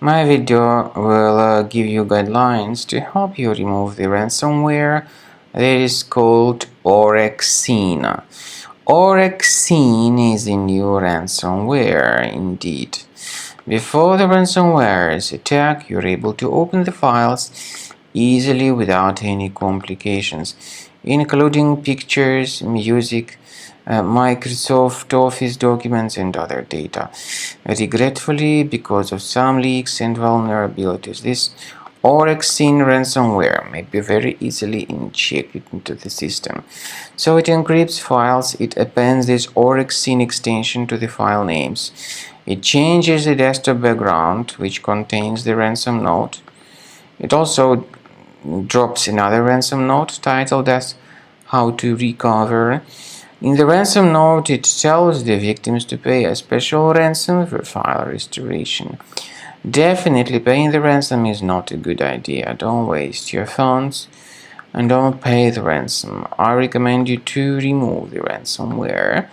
My video will give you guidelines to help you remove the ransomware that is called Orexin. Orexin is a new ransomware indeed. Before the ransomware's attack, you're able to open the files easily without any complications, including pictures, music, Microsoft Office documents and other data. Regretfully, because of some leaks and vulnerabilities, this Orexin ransomware may be very easily injected into the system. So it encrypts files, it appends this Orexin extension to the file names, it changes the desktop background which contains the ransom note. It also drops another ransom note titled as How to Recover. In the ransom note, it tells the victims to pay a special ransom for file restoration. Definitely paying the ransom is not a good idea. Don't waste your funds and don't pay the ransom. I recommend you to remove the ransomware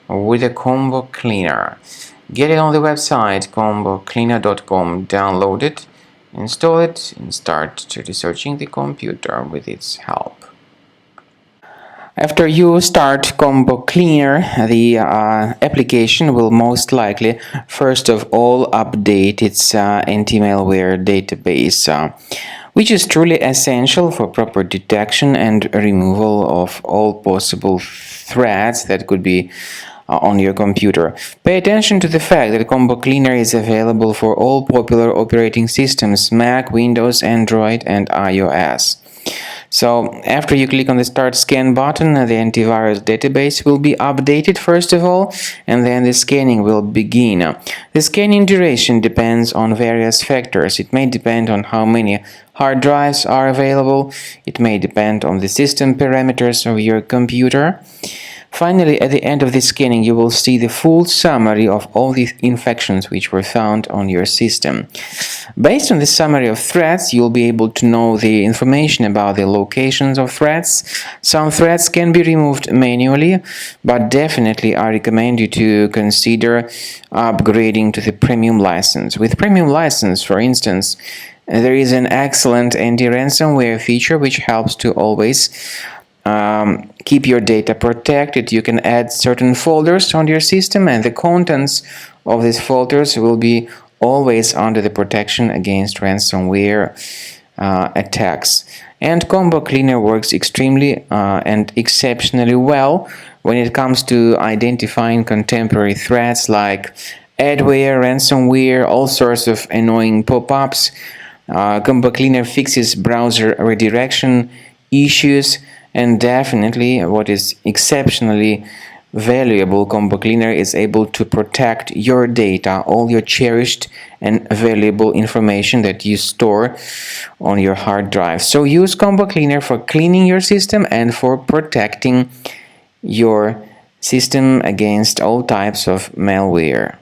with a combo cleaner. Get it on the website combocleaner.com, download it, install it, and start researching the computer with its help. After you start Combo Cleaner, the application will most likely first of all update its anti-malware database, which is truly essential for proper detection and removal of all possible threats that could be on your computer. Pay attention to the fact that Combo Cleaner is available for all popular operating systems: Mac, Windows, Android, and iOS. So after you click on the Start Scan button, the antivirus database will be updated first of all, and then the scanning will begin. The scanning duration depends on various factors. It may depend on how many hard drives are available. It may depend on the system parameters of your computer. Finally, at the end of the scanning, you will see the full summary of all the infections which were found on your system. Based on the summary of threats, you'll be able to know the information about the locations of threats. Some threats can be removed manually, but definitely I recommend you to consider upgrading to the premium license. With premium license, for instance, there is an excellent anti-ransomware feature which helps to always keep your data protected. You can add certain folders on your system, and the contents of these folders will be always under the protection against ransomware attacks. And Combo Cleaner works extremely and exceptionally well when it comes to identifying contemporary threats like adware, ransomware, all sorts of annoying pop-ups. Combo Cleaner fixes browser redirection issues. And definitely, what is exceptionally valuable, Combo Cleaner is able to protect your data, all your cherished and valuable information that you store on your hard drive. So use Combo Cleaner for cleaning your system and for protecting your system against all types of malware.